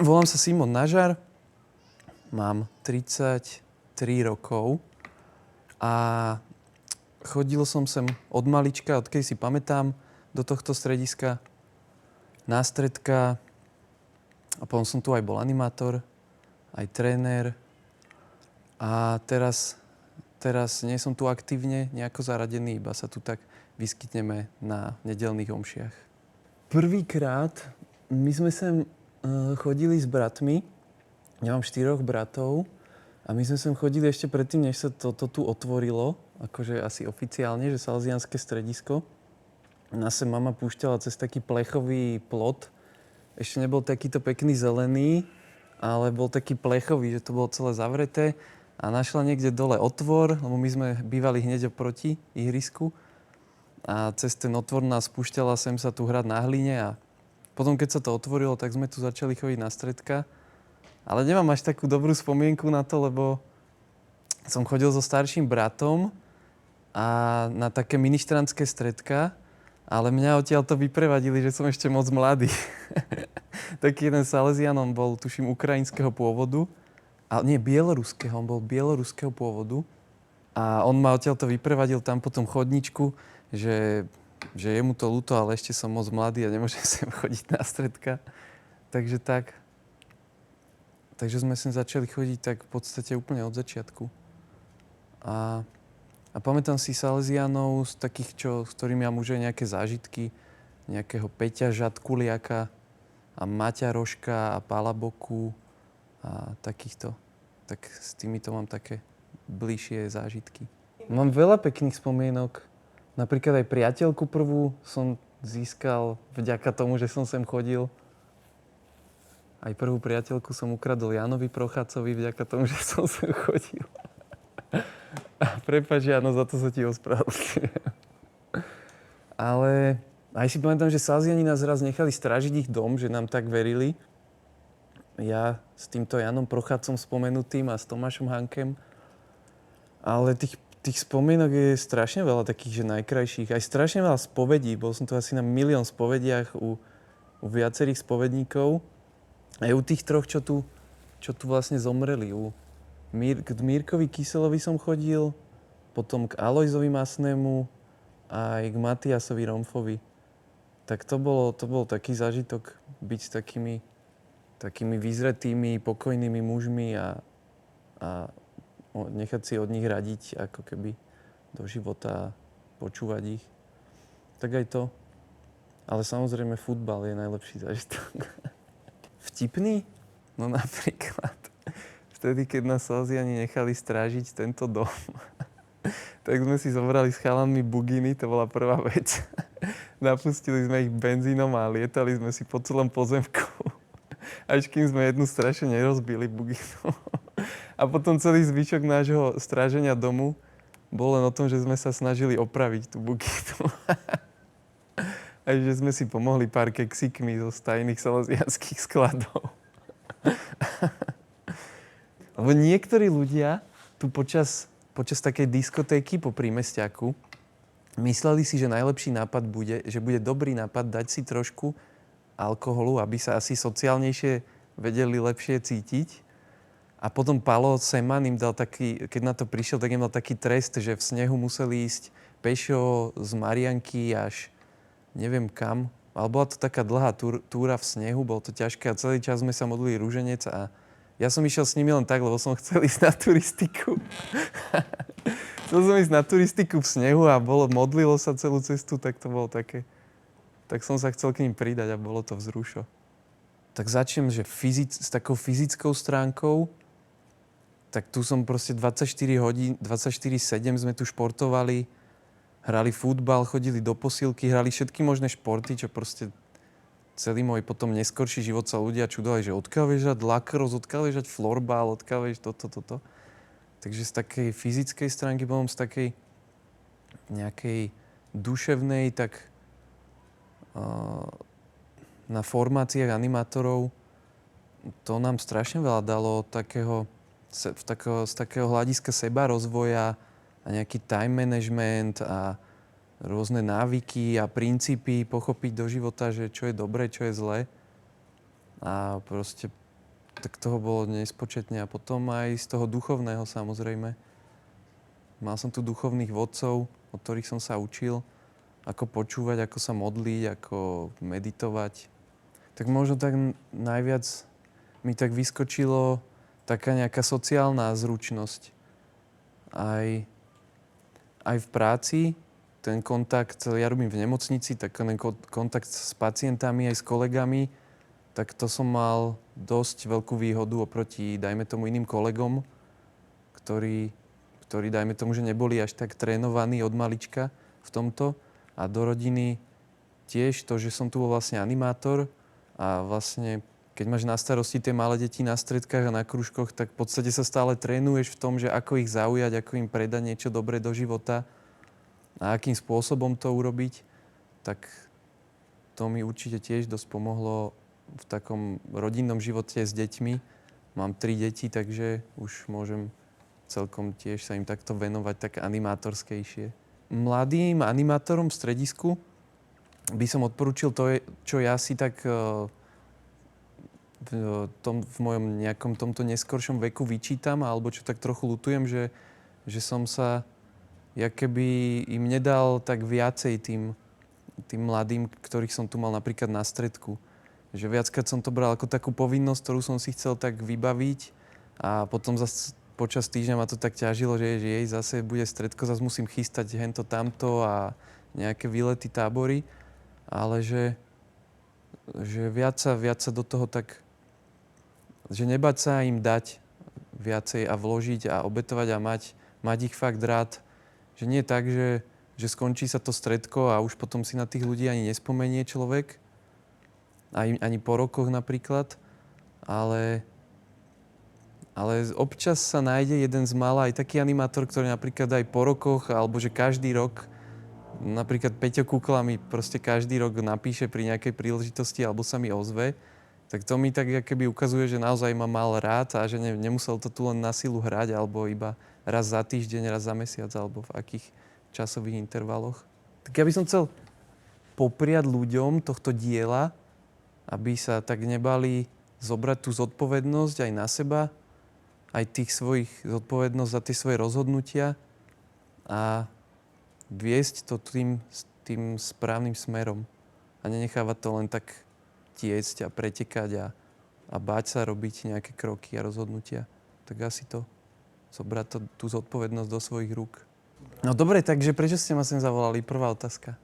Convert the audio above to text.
Volám sa Simon Nažar, mám 33 rokov a chodil som sem od malička, odkedy si pamätám, do tohto strediska, na stredka a potom som tu aj bol animátor, aj tréner a teraz nie som tu aktívne nejako zaradený, iba sa tu tak vyskytneme na nedeľných omšiach. Prvýkrát my sme sem chodili s bratmi. Ja mám 4 bratov a my sme sem chodili ešte predtým, než sa toto tu otvorilo, akože asi oficiálne, že salesianske stredisko. Nás sem mama púšťala cez taký plechový plot. Ešte nebol takýto pekný zelený, ale bol taký plechový, že to bolo celé zavreté. A našla niekde dole otvor, lebo my sme bývali hneď oproti ihrisku. A cez ten otvor nás púšťala sem sa tu hrať na hline a potom, keď sa to otvorilo, tak sme tu začali chodiť na stredka. Ale nemám až takú dobrú spomienku na to, lebo som chodil so starším bratom a na také ministrantské stredka, ale mňa odtiaľto vyprevadili, že som ešte moc mladý. Taký jeden Salesian, on bol, tuším, ukrajinského pôvodu. Nie, bieloruského, on bol bieloruského pôvodu. A on ma odtiaľto vyprevadil tam po tom chodničku, že je mu to ľúto, ale ešte som moc mladý a nemôžem sem chodiť na stredka. Takže tak. Takže sme sem začali chodiť tak v podstate úplne od začiatku. A pamätám si Salesianov z takých, s ktorými mám už aj nejaké zážitky. Nejakého Peťa Žatkuliaka a Maťa Rožka a Pála Boku a takýchto. Tak s týmito mám také bližšie zážitky. Mám veľa pekných spomienok. Napríklad aj priateľku prvú som získal vďaka tomu, že som sem chodil. Aj prvú priateľku som ukradol Jánovi Prochácovi vďaka tomu, že som sem chodil. Prepáč, Jano, za to sa ti ospravedlňujem. Ale aj si pamätám, že Salesiani nás raz nechali strážiť ich dom, že nám tak verili. Ja s týmto Janom Prochácom spomenutým a s Tomášom Hankem. Ale tých spomienok je strašne veľa takých, že najkrajších. Aj strašne veľa spovedí. Bol som tu asi na 1 000 000 spovediach u viacerých spovedníkov. Aj u tých troch, čo tu vlastne zomreli. K Mírkovi Kyselovi som chodil, potom k Alojzovi Masnému a aj k Matiasovi Romfovi. Tak to bol taký zážitok byť s takými vyzretými, pokojnými mužmi a nechať si od nich radiť ako keby do života a počúvať ich. Tak aj to. Ale samozrejme futbal je najlepší zážitok. Vtipný? No napríklad. Vtedy, keď nás Salesiani nechali strážiť tento dom, tak sme si zobrali s chalanmi buginy, to bola prvá vec. Napustili sme ich benzínom a lietali sme si po celom pozemku. Až kým sme jednu strašne nerozbili buginu. A potom celý zvyšok nášho stráženia domu bol len o tom, že sme sa snažili opraviť tú buginu. A že sme si pomohli pár keksikmi zo tajných salesianských skladov. Lebo niektorí ľudia tu počas takej diskotéky po prímestiaku mysleli si, že najlepší nápad bude, že bude dobrý nápad dať si trošku alkoholu, aby sa asi sociálnejšie vedeli lepšie cítiť. A potom Palo Seman im dal taký, keď na to prišiel, tak im dal taký trest, že v snehu museli ísť pešo z Marianky až neviem kam. Ale bola to taká dlhá túra v snehu, bolo to ťažké a celý čas sme sa modlili rúženec a ja som išiel s nimi len tak, lebo som chcel ísť na turistiku. Chcel som ísť na turistiku v snehu a modlilo sa celú cestu, tak to bolo také. Tak som sa chcel k ním pridať a bolo to vzrušo. Tak začnem, že s takou fyzickou stránkou, tak tu som proste 24 hodín, 24/7 sme tu športovali, hrali futbal, chodili do posilky, hrali všetky možné športy, čo proste celý môj potom neskorší život sa ľudia čudovali, že odkiaľ vieš hrať lacrosse, odkiaľ vieš hrať florbal, odkiaľ vieš toto. Takže z takej fyzickej stránky, potom z takej nejakej duševnej, tak na formáciách animátorov to nám strašne veľa dalo z takého hľadiska seba rozvoja a nejaký time management a rôzne návyky a princípy pochopiť do života, že čo je dobré, čo je zlé. A proste tak toho bolo nespočetne. A potom aj z toho duchovného samozrejme. Mal som tu duchovných vodcov, od ktorých som sa učil, ako počúvať, ako sa modliť, ako meditovať. Tak možno tak najviac mi tak vyskočilo taká nejaká sociálna zručnosť. Aj v práci, ten kontakt, ja robím v nemocnici, tak ten kontakt s pacientami aj s kolegami, tak to som mal dosť veľkú výhodu oproti, dajme tomu, iným kolegom, ktorí, dajme tomu, že neboli až tak trénovaní od malička v tomto. A do rodiny tiež to, že som tu bol vlastne animátor a vlastne keď máš na starosti tie malé deti na stredkách a na krúžkoch, tak v podstate sa stále trénuješ v tom, že ako ich zaujať, ako im predať niečo dobré do života a akým spôsobom to urobiť, tak to mi určite tiež dosť pomohlo v takom rodinnom živote s deťmi. Mám 3 deti, takže už môžem celkom tiež sa im takto venovať tak animátorskejšie. Mladým animátorom v stredisku by som odporúčil to, čo ja si tak v mojom nejakom tomto neskoršom veku vyčítam, alebo čo tak trochu ľutujem, že som sa keby im nedal tak viacej tým mladým, ktorých som tu mal napríklad na stredku. Že viackrát som to bral ako takú povinnosť, ktorú som si chcel tak vybaviť a potom zase počas týždňa ma to tak ťažilo, že jej zase bude stredko, zase musím chystať hento tamto a nejaké výlety, tábory, ale že viac sa do toho tak, že nebať sa im dať viacej a vložiť a obetovať a mať ich fakt rád. Že nie tak, že skončí sa to stredko a už potom si na tých ľudí ani nespomenie človek, ani po rokoch napríklad, ale občas sa nájde jeden z mála aj taký animátor, ktorý napríklad aj po rokoch, alebo že každý rok, napríklad Peťo Kukla mi proste každý rok napíše pri nejakej príležitosti alebo sa mi ozve, tak to mi tak keby ukazuje, že naozaj ma mal rád a že nemusel to tu len na silu hrať, alebo iba raz za týždeň, raz za mesiac, alebo v akých časových intervaloch. Tak ja by som chcel popriať ľuďom tohto diela, aby sa tak nebali zobrať tú zodpovednosť aj na seba, aj tých svojich zodpovednosť za tie svoje rozhodnutia a viesť to tým správnym smerom. A nenechávať to len tak tiecť a pretekať a báť sa robiť nejaké kroky a rozhodnutia. Tak asi to, zobrať tú zodpovednosť do svojich rúk. No dobre, takže prečo ste ma sem zavolali? Prvá otázka.